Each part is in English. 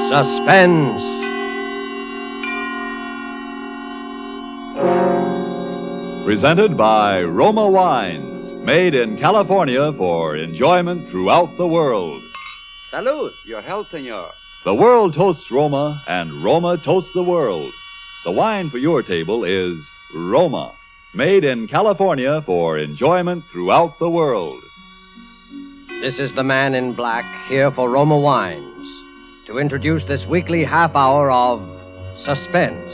Suspense. Presented by Roma Wines, made in California for enjoyment throughout the world. Salud. Your health, senor. The world toasts Roma, and Roma toasts the world. The wine for your table is Roma, made in California for enjoyment throughout the world. This is the man in black here for Roma Wines to introduce this weekly half hour of Suspense.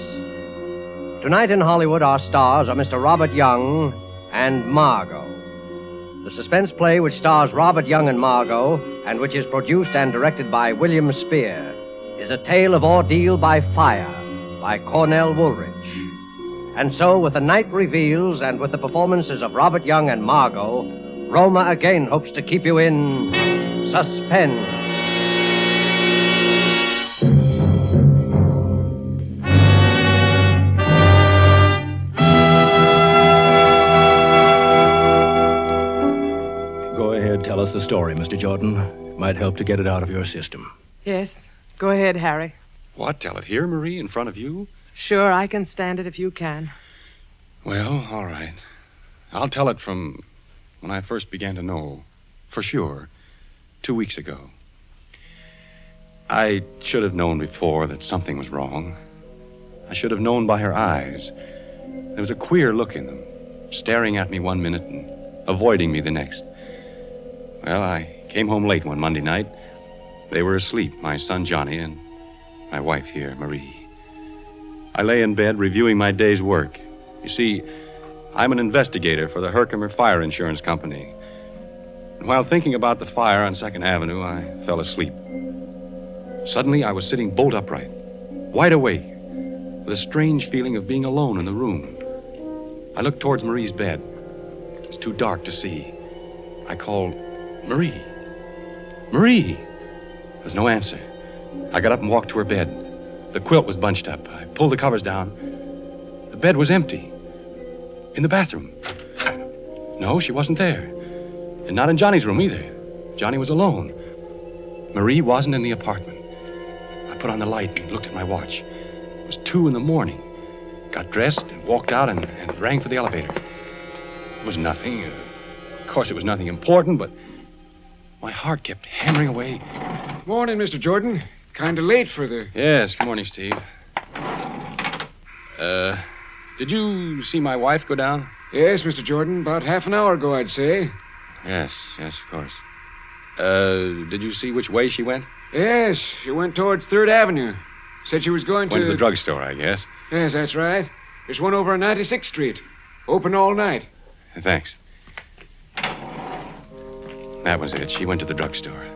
Tonight in Hollywood, our stars are Mr. Robert Young and Margot. The suspense play which stars Robert Young and Margot, and which is produced and directed by William Spear, is A Tale of Ordeal by Fire by Cornell Woolrich. And so, with the night reveals and with the performances of Robert Young and Margot, Roma again hopes to keep you in suspense. Tell us the story, Mr. Jordan. It might help to get it out of your system. Yes. Go ahead, Harry. What? Tell it here, Marie, in front of you? Sure, I can stand it if you can. Well, all right. I'll tell it from when I first began to know, for sure, 2 weeks ago. I should have known before that something was wrong. I should have known by her eyes. There was a queer look in them, staring at me one minute and avoiding me the next. Well, I came home late one Monday night. They were asleep, my son Johnny and my wife here, Marie. I lay in bed reviewing my day's work. You see, I'm an investigator for the Herkimer Fire Insurance Company. And while thinking about the fire on 2nd Avenue, I fell asleep. Suddenly, I was sitting bolt upright, wide awake, with a strange feeling of being alone in the room. I looked towards Marie's bed. It was too dark to see. I called, Marie. Marie! There was no answer. I got up and walked to her bed. The quilt was bunched up. I pulled the covers down. The bed was empty. In the bathroom. No, she wasn't there. And not in Johnny's room either. Johnny was alone. Marie wasn't in the apartment. I put on the light and looked at my watch. It was 2 a.m. Got dressed and walked out and rang for the elevator. It was nothing. Of course, it was nothing important, but my heart kept hammering away. Morning, Mr. Jordan. Kind of late for the... Yes, good morning, Steve. Did you see my wife go down? Yes, Mr. Jordan. About half an hour ago, I'd say. Yes, of course. Did you see which way she went? Yes, she went towards 3rd Avenue. Said she was going Went to the drugstore, I guess. Yes, that's right. There's one over on 96th Street. Open all night. Thanks. That was it. She went to the drugstore.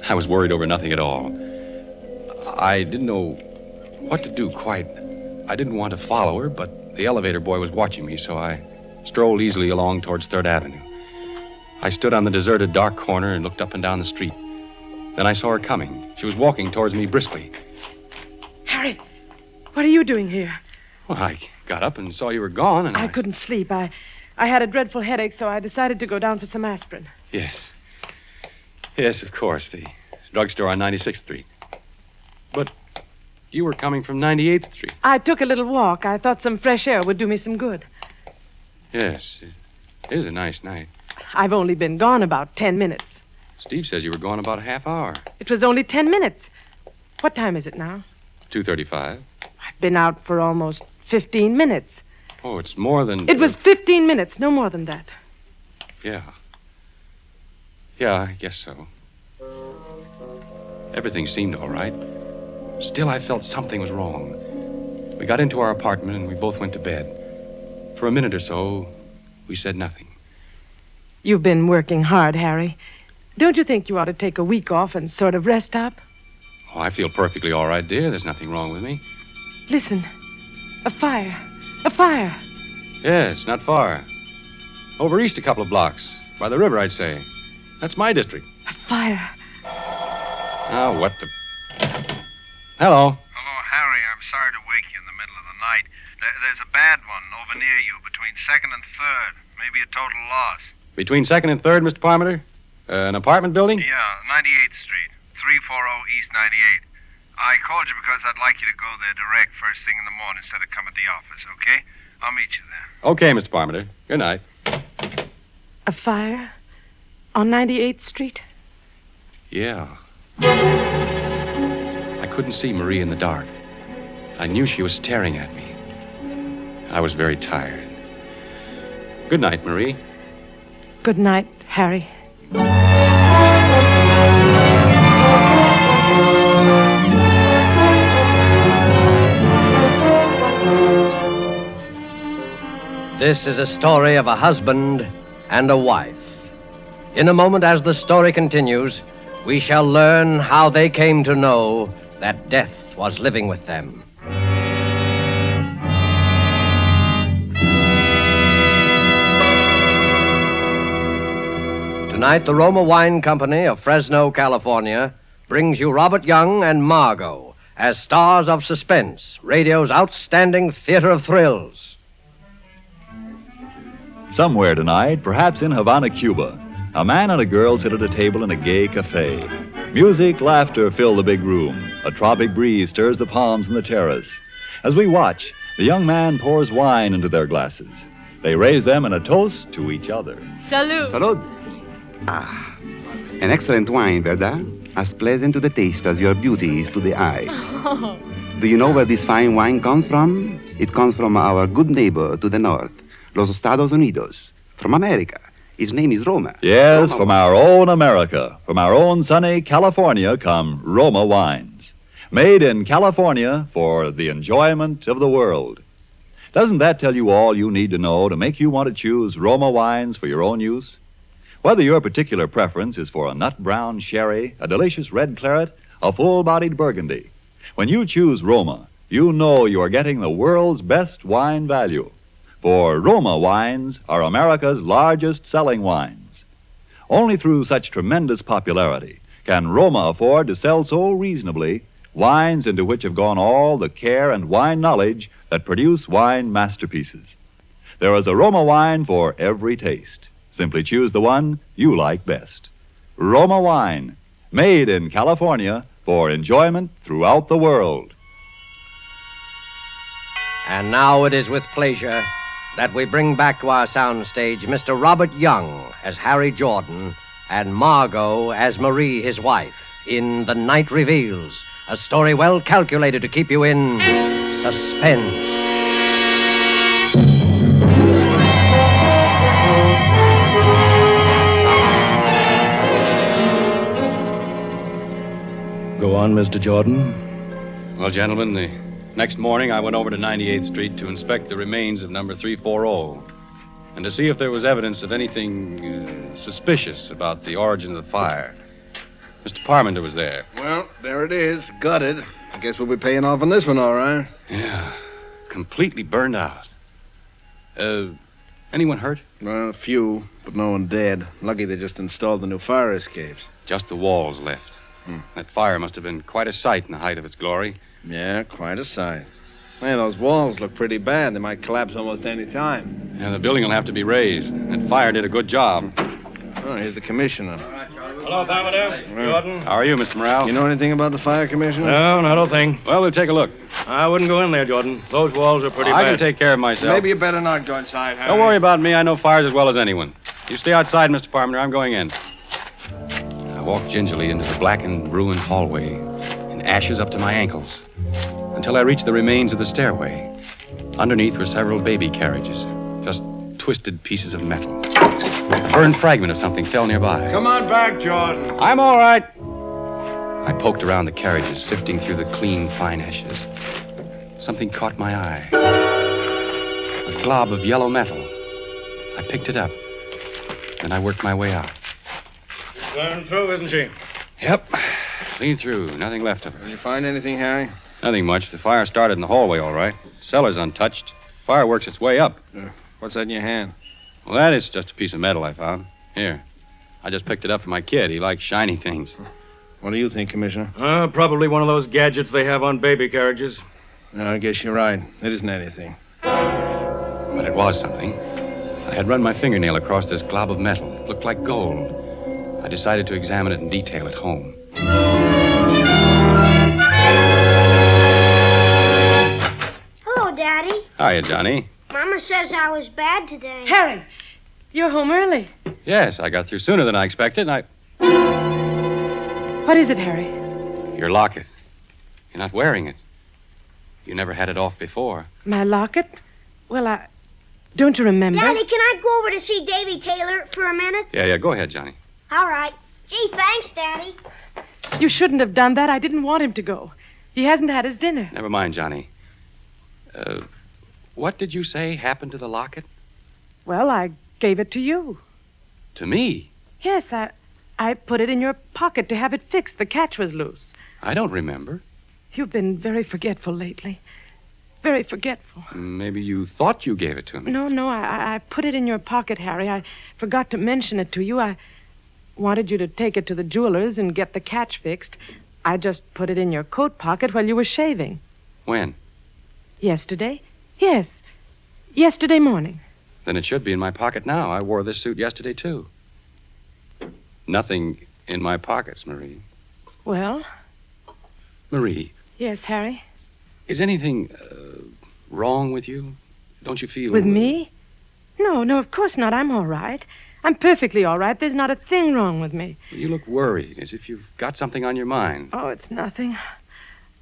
I was worried over nothing at all. I didn't know what to do quite. I didn't want to follow her, but the elevator boy was watching me, so I strolled easily along towards 3rd Avenue. I stood on the deserted dark corner and looked up and down the street. Then I saw her coming. She was walking towards me briskly. Harry, what are you doing here? Well, I got up and saw you were gone, and I couldn't sleep. I had a dreadful headache, so I decided to go down for some aspirin. Yes, of course. The drugstore on 96th Street. But you were coming from 98th Street. I took a little walk. I thought some fresh air would do me some good. Yes, it is a nice night. I've only been gone about 10 minutes. Steve says you were gone about a half hour. It was only 10 minutes. What time is it now? 2:35. I've been out for almost 15 minutes. Oh, it's more than... It was 15 minutes, no more than that. Yeah. Yeah, I guess so. Everything seemed all right. Still, I felt something was wrong. We got into our apartment and we both went to bed. For a minute or so, we said nothing. You've been working hard, Harry. Don't you think you ought to take a week off and sort of rest up? Oh, I feel perfectly all right, dear. There's nothing wrong with me. Listen. A fire. A fire. Yes, not far. Over east a couple of blocks. By the river, I'd say. That's my district. A fire. Oh, what the... Hello. Hello, Harry. I'm sorry to wake you in the middle of the night. There's a bad one over near you between 2nd and 3rd. Maybe a total loss. Between 2nd and 3rd, Mr. Parmenter? An apartment building? Yeah, 98th Street. 340 East 98. I called you because I'd like you to go there direct first thing in the morning instead of come at the office, okay? I'll meet you there. Okay, Mr. Parmenter. Good night. A fire? On 98th Street? Yeah. I couldn't see Marie in the dark. I knew she was staring at me. I was very tired. Good night, Marie. Good night, Harry. This is a story of a husband and a wife. In a moment, as the story continues, we shall learn how they came to know that death was living with them. Tonight, the Roma Wine Company of Fresno, California, brings you Robert Young and Margot as stars of Suspense, radio's outstanding theater of thrills. Somewhere tonight, perhaps in Havana, Cuba, a man and a girl sit at a table in a gay cafe. Music, laughter fill the big room. A tropic breeze stirs the palms in the terrace. As we watch, the young man pours wine into their glasses. They raise them in a toast to each other. Salud. Salud. Ah, an excellent wine, verdad? As pleasant to the taste as your beauty is to the eye. Oh. Do you know where this fine wine comes from? It comes from our good neighbor to the north, Los Estados Unidos, from America. His name is Roma. Yes, Roma from our own America, from our own sunny California come Roma wines. Made in California for the enjoyment of the world. Doesn't that tell you all you need to know to make you want to choose Roma wines for your own use? Whether your particular preference is for a nut brown sherry, a delicious red claret, a full-bodied burgundy, when you choose Roma, you know you are getting the world's best wine value. For Roma wines are America's largest selling wines. Only through such tremendous popularity can Roma afford to sell so reasonably wines into which have gone all the care and wine knowledge that produce wine masterpieces. There is a Roma wine for every taste. Simply choose the one you like best. Roma wine, made in California for enjoyment throughout the world. And now it is with pleasure that we bring back to our soundstage Mr. Robert Young as Harry Jordan and Margot as Marie, his wife, in The Night Reveals, a story well calculated to keep you in suspense. Go on, Mr. Jordan. Well, gentlemen, the next morning I went over to 98th Street to inspect the remains of number 340 and to see if there was evidence of anything suspicious about the origin of the fire. Mr. Parmenter was there. Well, there it is. Gutted. I guess we'll be paying off on this one, all right. Yeah, completely burned out. Anyone hurt? Well, a few, but no one dead. Lucky they just installed the new fire escapes. Just the walls left. That fire must have been quite a sight in the height of its glory. Yeah, quite a sight. Hey, those walls look pretty bad. They might collapse almost any time. Yeah, the building will have to be raised. That fire did a good job. Oh, here's the commissioner. Hello, Parmenter. Jordan. How are you, Mr. Morale? You know anything about the fire, Commissioner? No, not a thing. Well, we'll take a look. I wouldn't go in there, Jordan. Those walls are pretty I bad. can take care of myself. Maybe you better not go inside, Harry. Don't worry about me. I know fires as well as anyone. You stay outside, Mr. Parmenter. I'm going in. I walked gingerly into the blackened, ruined hallway, in ashes up to my ankles, until I reached the remains of the stairway. Underneath were several baby carriages, just twisted pieces of metal. A burned fragment of something fell nearby. Come on back, Jordan. I'm all right. I poked around the carriages, sifting through the clean, fine ashes. Something caught my eye. A glob of yellow metal. I picked it up. Then I worked my way out. Gone through, isn't she? Yep. Clean through. Nothing left of her. Did you find anything, Harry? Nothing much. The fire started in the hallway, all right. Cellar's untouched. Fire works its way up. What's that in your hand? Well, that is just a piece of metal I found. Here. I just picked it up for my kid. He likes shiny things. What do you think, Commissioner? Probably one of those gadgets they have on baby carriages. No, I guess you're right. It isn't anything. But it was something. I had run my fingernail across this glob of metal. It looked like gold. I decided to examine it in detail at home. Daddy. Hiya, Johnny. Mama says I was bad today. Harry, you're home early. Yes, I got through sooner than I expected, and What is it, Harry? Your locket. You're not wearing it. You never had it off before. My locket? Well, don't you remember? Daddy, can I go over to see Davy Taylor for a minute? Yeah, go ahead, Johnny. All right. Gee, thanks, Daddy. You shouldn't have done that. I didn't want him to go. He hasn't had his dinner. Never mind, Johnny. What did you say happened to the locket? Well, I gave it to you. To me? Yes, I put it in your pocket to have it fixed. The catch was loose. I don't remember. You've been very forgetful lately. Very forgetful. Maybe you thought you gave it to me. No, I put it in your pocket, Harry. I forgot to mention it to you. I wanted you to take it to the jeweler's and get the catch fixed. I just put it in your coat pocket while you were shaving. When? Yesterday? Yes. Yesterday morning. Then it should be in my pocket now. I wore this suit yesterday, too. Nothing in my pockets, Marie. Well? Marie. Yes, Harry? Is anything wrong with you? Don't you feel... With me? No, of course not. I'm all right. I'm perfectly all right. There's not a thing wrong with me. You look worried, as if you've got something on your mind. Oh, it's nothing.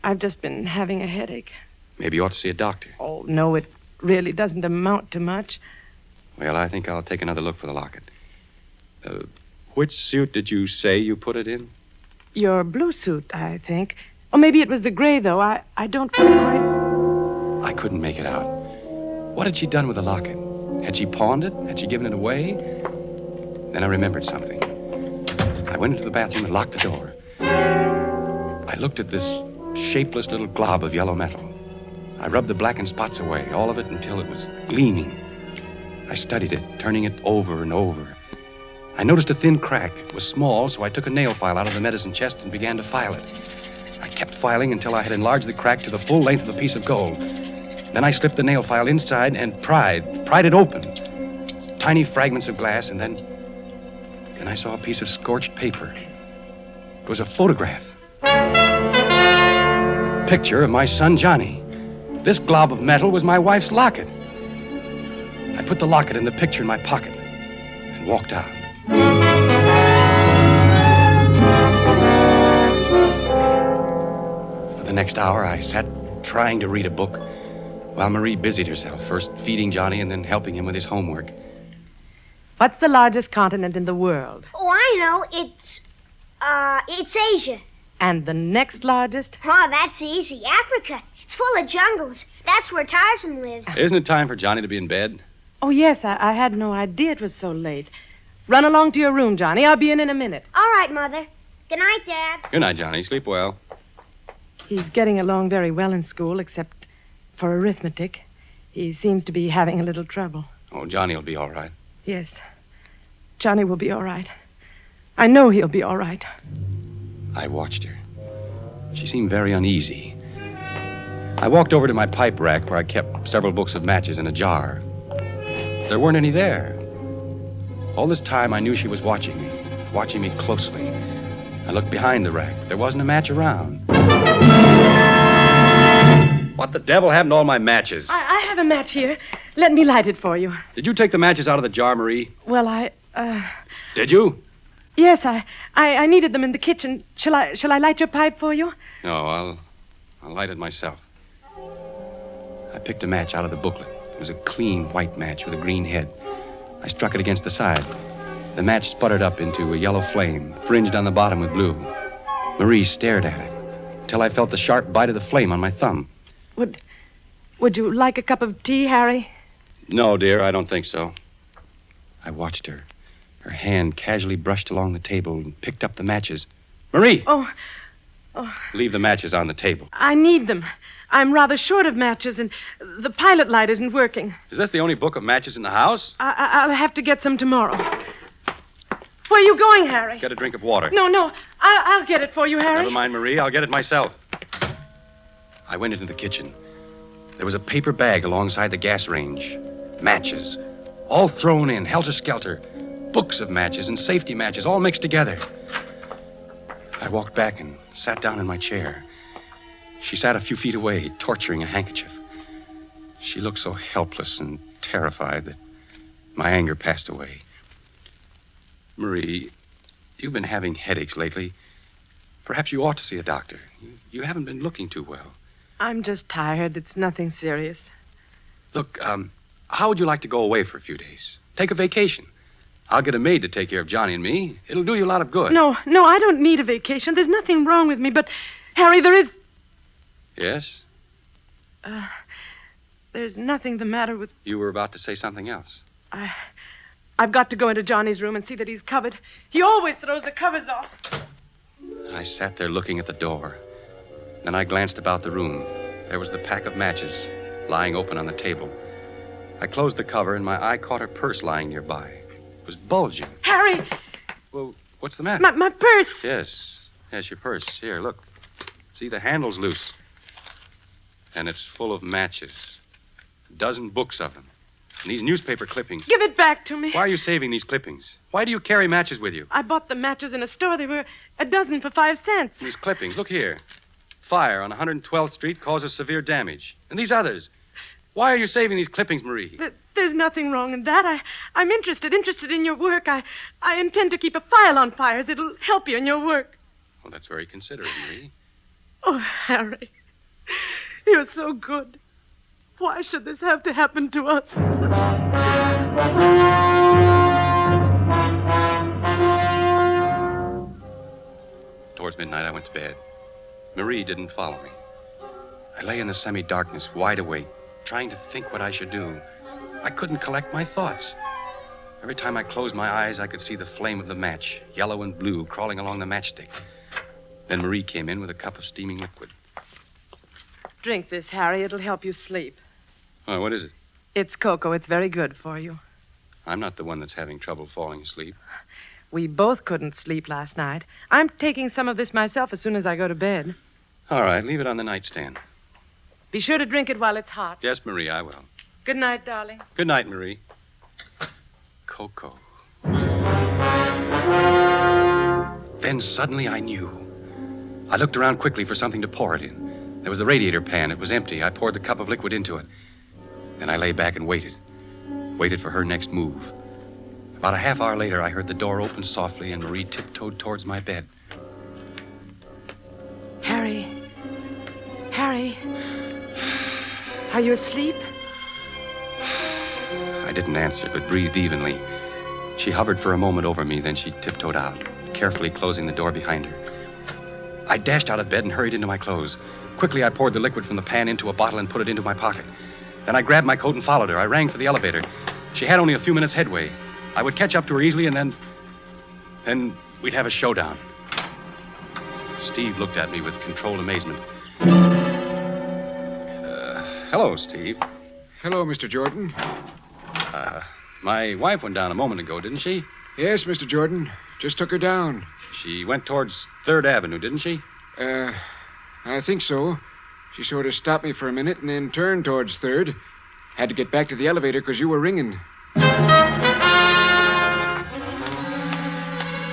I've just been having a headache. Maybe you ought to see a doctor. Oh, no, it really doesn't amount to much. Well, I think I'll take another look for the locket. Which suit did you say you put it in? Your blue suit, I think. Or maybe it was the gray, though. I don't quite... I couldn't make it out. What had she done with the locket? Had she pawned it? Had she given it away? Then I remembered something. I went into the bathroom and locked the door. I looked at this shapeless little glob of yellow metal. I rubbed the blackened spots away, all of it until it was gleaming. I studied it, turning it over and over. I noticed a thin crack. It was small, so I took a nail file out of the medicine chest and began to file it. I kept filing until I had enlarged the crack to the full length of a piece of gold. Then I slipped the nail file inside and pried it open. Tiny fragments of glass, and then I saw a piece of scorched paper. It was a photograph. Picture of my son, Johnny. This glob of metal was my wife's locket. I put the locket and the picture in my pocket and walked out. For the next hour, I sat trying to read a book while Marie busied herself, first feeding Johnny and then helping him with his homework. What's the largest continent in the world? Oh, I know. It's Asia. And the next largest? Oh, that's easy. Africa. It's full of jungles. That's where Tarzan lives. Isn't it time for Johnny to be in bed? Oh, yes, I had no idea it was so late. Run along to your room, Johnny. I'll be in a minute. All right, Mother. Good night, Dad. Good night, Johnny. Sleep well. He's getting along very well in school, except for arithmetic. He seems to be having a little trouble. Oh, Johnny will be all right. Yes. Johnny will be all right. I know he'll be all right. I watched her. She seemed very uneasy. I walked over to my pipe rack where I kept several books of matches in a jar. There weren't any there. All this time, I knew she was watching me closely. I looked behind the rack. There wasn't a match around. What the devil happened to all my matches? I have a match here. Let me light it for you. Did you take the matches out of the jar, Marie? Well, Did you? Yes, I needed them in the kitchen. Shall I light your pipe for you? No, I'll light it myself. I picked a match out of the booklet. It was a clean white match with a green head. I struck it against the side. The match sputtered up into a yellow flame, fringed on the bottom with blue. Marie stared at it until I felt the sharp bite of the flame on my thumb. Would you like a cup of tea, Harry? No, dear, I don't think so. I watched her. Her hand casually brushed along the table and picked up the matches. Marie! Oh. Leave the matches on the table. I need them. I'm rather short of matches, and the pilot light isn't working. Is this the only book of matches in the house? I'll have to get some tomorrow. Where are you going, Harry? Get a drink of water. No. I'll get it for you, Harry. Never mind, Marie. I'll get it myself. I went into the kitchen. There was a paper bag alongside the gas range. Matches. All thrown in, helter-skelter. Books of matches and safety matches, all mixed together. I walked back and sat down in my chair. She sat a few feet away, torturing a handkerchief. She looked so helpless and terrified that my anger passed away. Marie, you've been having headaches lately. Perhaps you ought to see a doctor. You haven't been looking too well. I'm just tired. It's nothing serious. Look, how would you like to go away for a few days? Take a vacation. I'll get a maid to take care of Johnny and me. It'll do you a lot of good. No, I don't need a vacation. There's nothing wrong with me, but, Harry, there is... Yes? There's nothing the matter with... You were about to say something else. I've got to go into Johnny's room and see that he's covered. He always throws the covers off. I sat there looking at the door. Then I glanced about the room. There was the pack of matches lying open on the table. I closed the cover, and my eye caught her purse lying nearby. It was bulging. Harry! Well, what's the matter? My purse! Yes, your purse. Here, look. See, the handle's loose. And it's full of matches. A dozen books of them. And these newspaper clippings. Give it back to me. Why are you saving these clippings? Why do you carry matches with you? I bought the matches in a store. They were a dozen for 5 cents. These clippings, look here. Fire on 112th Street causes severe damage. And these others. Why are you saving these clippings, Marie? There's nothing wrong in that. I'm interested in your work. I intend to keep a file on fires. It'll help you in your work. Well, that's very considerate, Marie. Oh, Harry, you're so good. Why should this have to happen to us? Towards midnight, I went to bed. Marie didn't follow me. I lay in the semi-darkness, wide awake, trying to think what I should do. I couldn't collect my thoughts. Every time I closed my eyes, I could see the flame of the match, yellow and blue, crawling along the matchstick. Then Marie came in with a cup of steaming liquid. Drink this, Harry. It'll help you sleep. Oh, what is it? It's cocoa. It's very good for you. I'm not the one that's having trouble falling asleep. We both couldn't sleep last night. I'm taking some of this myself as soon as I go to bed. All right, leave it on the nightstand. Be sure to drink it while it's hot. Yes, Marie, I will. Good night, darling. Good night, Marie. Cocoa. Then suddenly I knew. I looked around quickly for something to pour it in. There was the radiator pan. It was empty. I poured the cup of liquid into it. Then I lay back and waited. Waited for her next move. About a half hour later, I heard the door open softly and Marie tiptoed towards my bed. Harry. Harry. Are you asleep? I didn't answer, but breathed evenly. She hovered for a moment over me, then she tiptoed out, carefully closing the door behind her. I dashed out of bed and hurried into my clothes. Quickly, I poured the liquid from the pan into a bottle and put it into my pocket. Then I grabbed my coat and followed her. I rang for the elevator. She had only a few minutes headway. I would catch up to her easily, and then we'd have a showdown. Steve looked at me with controlled amazement. Hello, Steve. Hello, Mr. Jordan. My wife went down a moment ago, didn't she? Yes, Mr. Jordan. Just took her down. She went towards 3rd Avenue, didn't she? I think so. She sort of stopped me for a minute and then turned towards 3rd. Had to get back to the elevator because you were ringing.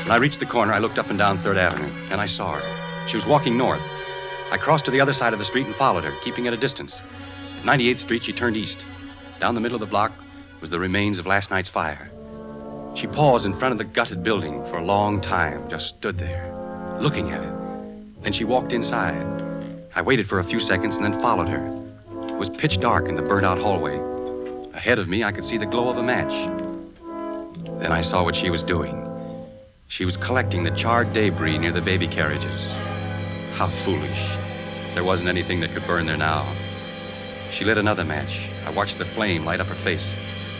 When I reached the corner, I looked up and down 3rd Avenue, and I saw her. She was walking north. I crossed to the other side of the street and followed her, keeping at a distance. At 98th Street, she turned east. Down the middle of the block was the remains of last night's fire. She paused in front of the gutted building for a long time, just stood there, looking at it. Then she walked inside. I waited for a few seconds and then followed her. It was pitch dark in the burnt-out hallway. Ahead of me, I could see the glow of a match. Then I saw what she was doing. She was collecting the charred debris near the baby carriages. How foolish. There wasn't anything that could burn there now. She lit another match. I watched the flame light up her face.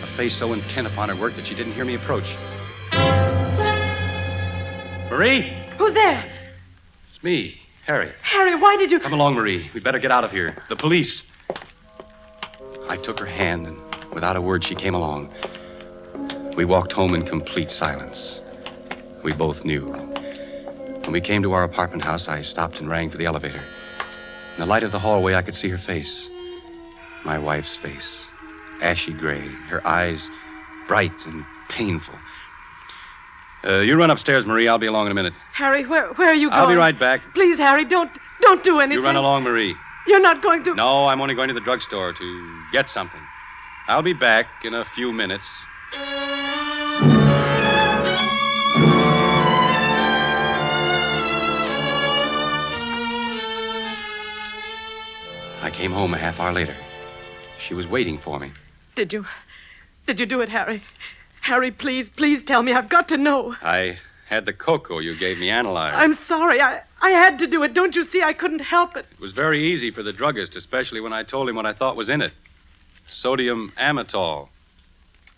A face so intent upon her work that she didn't hear me approach. Marie? Who's there? It's me, Harry. Harry, why did you... Come along, Marie. We'd better get out of here. The police. I took her hand, and without a word, she came along. We walked home in complete silence. We both knew. When we came to our apartment house, I stopped and rang for the elevator. In the light of the hallway, I could see her face. My wife's face. Ashy gray. Her eyes bright and painful. You run upstairs, Marie. I'll be along in a minute. Harry, where are you going? I'll be right back. Please, Harry, don't do anything. You run along, Marie. You're not going to... No, I'm only going to the drugstore to get something. I'll be back in a few minutes. I came home a half hour later. She was waiting for me. Did you do it, Harry? Harry, please tell me. I've got to know. I had the cocoa you gave me analyzed. I'm sorry. I had to do it. Don't you see? I couldn't help it. It was very easy for the druggist, especially when I told him what I thought was in it. Sodium amytal.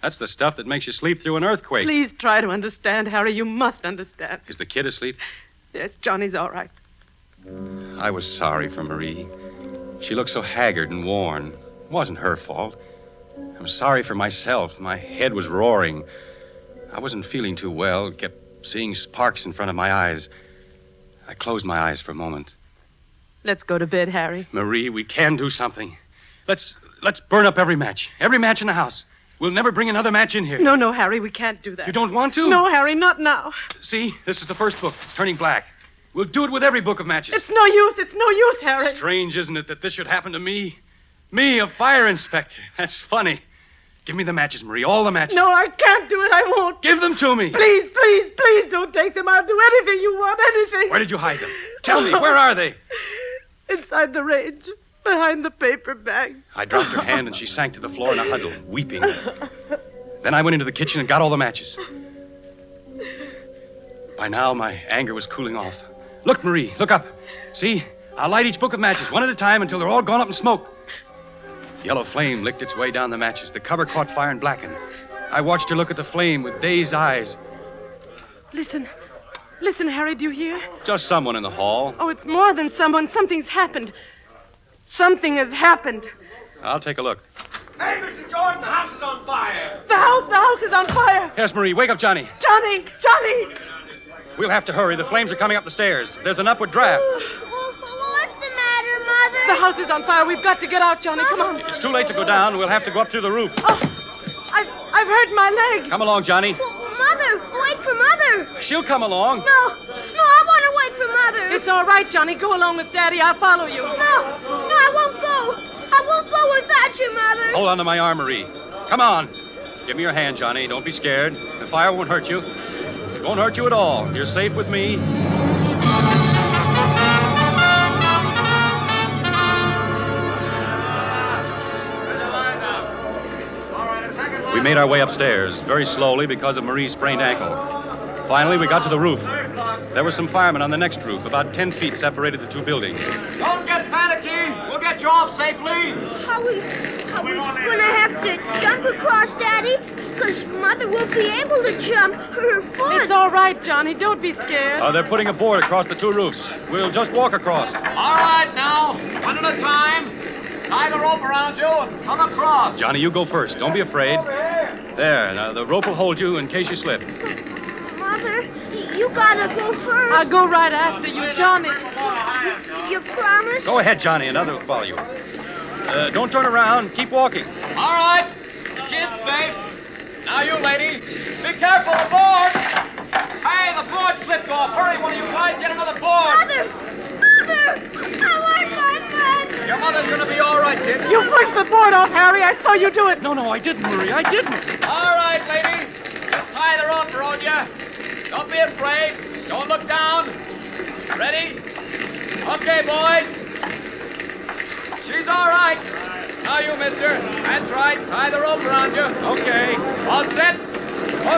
That's the stuff that makes you sleep through an earthquake. Please try to understand, Harry. You must understand. Is the kid asleep? Yes, Johnny's all right. I was sorry for Marie. She looked so haggard and worn. It wasn't her fault. I was sorry for myself. My head was roaring. I wasn't feeling too well. Kept seeing sparks in front of my eyes. I closed my eyes for a moment. Let's go to bed, Harry. Marie, we can do something. Let's burn up every match. Every match in the house. We'll never bring another match in here. No, Harry, we can't do that. You don't want to? No, Harry, not now. See, this is the first book. It's turning black. We'll do it with every book of matches. It's no use, Harry. Strange, isn't it, that this should happen to me? Me, a fire inspector. That's funny. Give me the matches, Marie, all the matches. No, I can't do it. I won't. Give them to me. Please don't take them. I'll do anything you want, anything. Where did you hide them? Tell me, where are they? Inside the range, behind the paper bag. I dropped her hand and she sank to the floor in a huddle, weeping. Then I went into the kitchen and got all the matches. By now, my anger was cooling off. Look, Marie, look up. See? I'll light each book of matches, one at a time, until they're all gone up in smoke. Yellow flame licked its way down the matches. The cover caught fire and blackened. I watched her look at the flame with dazed eyes. Listen, Harry, do you hear? Just someone in the hall. Oh, it's more than someone. Something's happened. Something has happened. I'll take a look. Hey, Mr. Jordan, the house is on fire. The house is on fire. Yes, Marie, wake up Johnny. Johnny! We'll have to hurry. The flames are coming up the stairs. There's an upward draft. What's the matter, Mother? The house is on fire. We've got to get out, Johnny. Come on. It's too late to go down. We'll have to go up through the roof. Oh, I've hurt my leg. Come along, Johnny. Mother, wait for Mother. She'll come along. No, I want to wait for Mother. It's all right, Johnny. Go along with Daddy. I'll follow you. No, I won't go. I won't go without you, Mother. Hold on to my arm, Marie. Come on. Give me your hand, Johnny. Don't be scared. The fire won't hurt you. It won't hurt you at all. You're safe with me. We made our way upstairs, very slowly because of Marie's sprained ankle. Finally, we got to the roof. There were some firemen on the next roof. About 10 feet separated the two buildings. Don't get panicky. We'll get you off safely. How we gonna have to jump across, Daddy? Because Mother won't be able to jump. Her foot. It's all right, Johnny. Don't be scared. They're putting a board across the two roofs. We'll just walk across. All right, now. One at a time. Tie the rope around you and come across. Johnny, you go first. Don't be afraid. There, now the rope will hold you in case you slip. Mother, you gotta go first. I'll go right after you, Johnny. You promise? Go ahead, Johnny, and others will follow you. Don't turn around. Keep walking. All right. The kid's safe. Now you, lady. Be careful, the board. Hey, the board slipped off. Hurry, one of you guys. Get another board. Mother! I want my mother. Your mother's going to be all right, kid. You pushed the board off, Harry. I saw you do it. No, I didn't, Marie. I didn't. All right, lady. Just tie the rope around you. Don't be afraid. Don't look down. Ready? Okay, boys. She's all right. Now you, mister. That's right. Tie the rope around you. Okay. All set?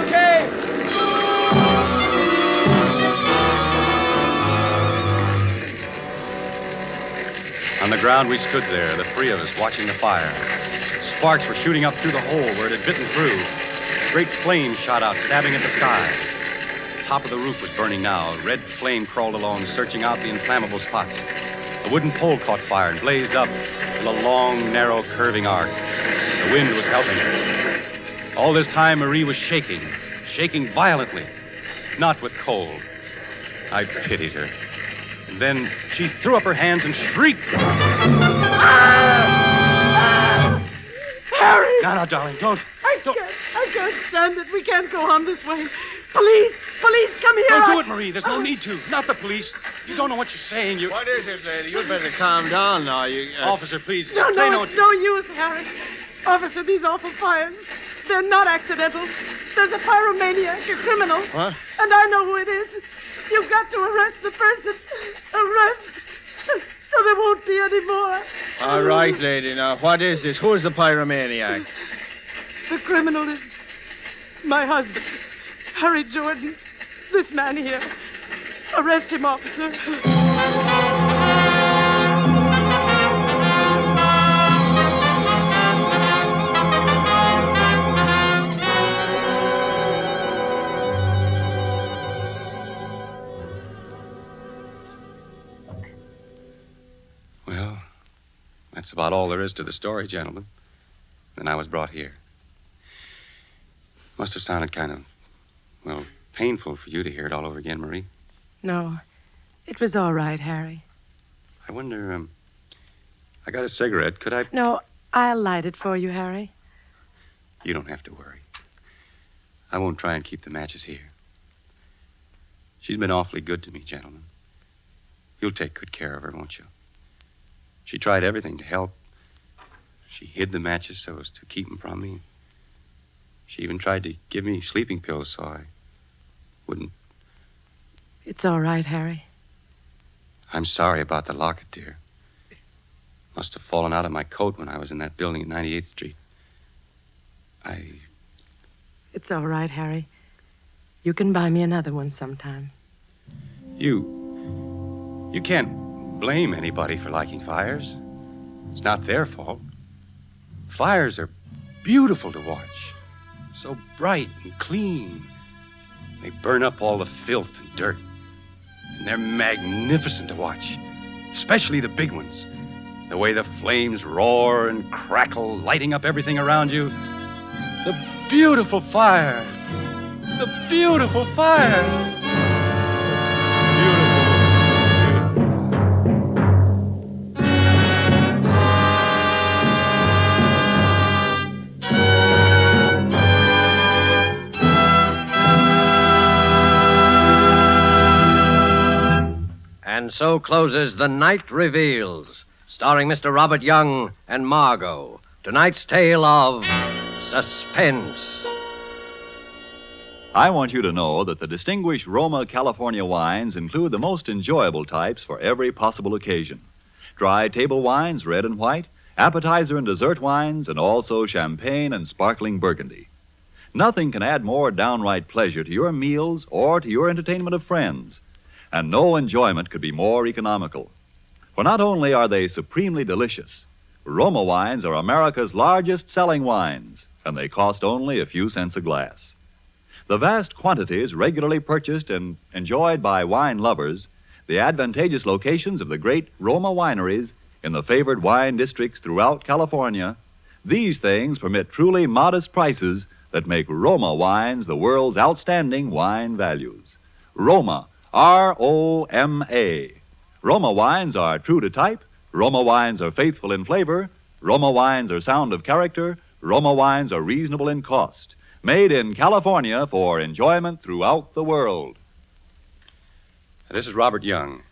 Okay. On the ground, we stood there, the three of us, watching the fire. Sparks were shooting up through the hole where it had bitten through. Great flames shot out, stabbing at the sky. The top of the roof was burning now. Red flame crawled along, searching out the inflammable spots. A wooden pole caught fire and blazed up in a long, narrow, curving arc. The wind was helping her. All this time, Marie was shaking violently, not with cold. I pitied her. And then she threw up her hands and shrieked. Harry! No, darling, don't. I can't stand it. We can't go on this way. Police, come here. Don't do it, Marie. There's no need to. Not the police. You don't know what you're saying. What is it, lady? You'd better calm down now. Officer, please. No, it's no use, Harry. Officer, these awful fires, they're not accidental. There's a pyromaniac, a criminal. What? And I know who it is. You've got to arrest the person. Arrest. So there won't be any more. All right, lady. Now, what is this? Who is the pyromaniac? The criminal is my husband, Harry Jordan. This man here. Arrest him, officer. Well, that's about all there is to the story, gentlemen. Then I was brought here. Must have sounded kind of, painful for you to hear it all over again, Marie. No, it was all right, Harry. I wonder, I got a cigarette. Could I... No, I'll light it for you, Harry. You don't have to worry. I won't try and keep the matches here. She's been awfully good to me, gentlemen. You'll take good care of her, won't you? She tried everything to help. She hid the matches so as to keep them from me. She even tried to give me sleeping pills so I wouldn't... It's all right, Harry. I'm sorry about the locket, dear. Must have fallen out of my coat when I was in that building at 98th Street. It's all right, Harry. You can buy me another one sometime. You can't blame anybody for liking fires. It's not their fault. Fires are beautiful to watch. So bright and clean. They burn up all the filth and dirt. And they're magnificent to watch. Especially the big ones. The way the flames roar and crackle, lighting up everything around you. The beautiful fire. The beautiful fire. And so closes The Night Reveals, starring Mr. Robert Young and Margot. Tonight's tale of Suspense. I want you to know that the distinguished Roma California wines include the most enjoyable types for every possible occasion. Dry table wines, red and white, appetizer and dessert wines, and also champagne and sparkling burgundy. Nothing can add more downright pleasure to your meals or to your entertainment of friends. And no enjoyment could be more economical. For not only are they supremely delicious, Roma wines are America's largest selling wines, and they cost only a few cents a glass. The vast quantities regularly purchased and enjoyed by wine lovers, the advantageous locations of the great Roma wineries in the favored wine districts throughout California, these things permit truly modest prices that make Roma wines the world's outstanding wine values. Roma, R-O-M-A. Roma wines are true to type. Roma wines are faithful in flavor. Roma wines are sound of character. Roma wines are reasonable in cost. Made in California for enjoyment throughout the world. This is Robert Young.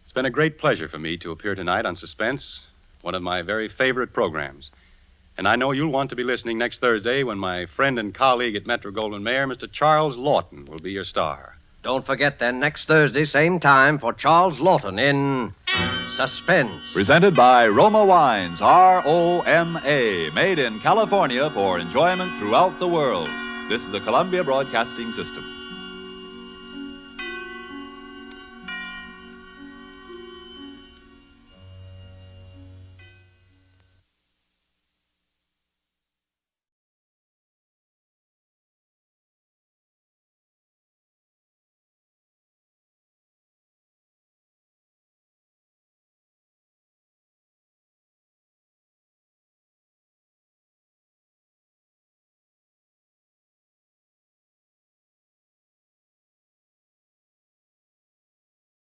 It's been a great pleasure for me to appear tonight on Suspense, one of my very favorite programs. And I know you'll want to be listening next Thursday when my friend and colleague at Metro-Goldwyn-Mayer, Mr. Charles Lawton, will be your star. Don't forget then, next Thursday, same time, for Charles Lawton in Suspense. Presented by Roma Wines, R-O-M-A. Made in California for enjoyment throughout the world. This is the Columbia Broadcasting System.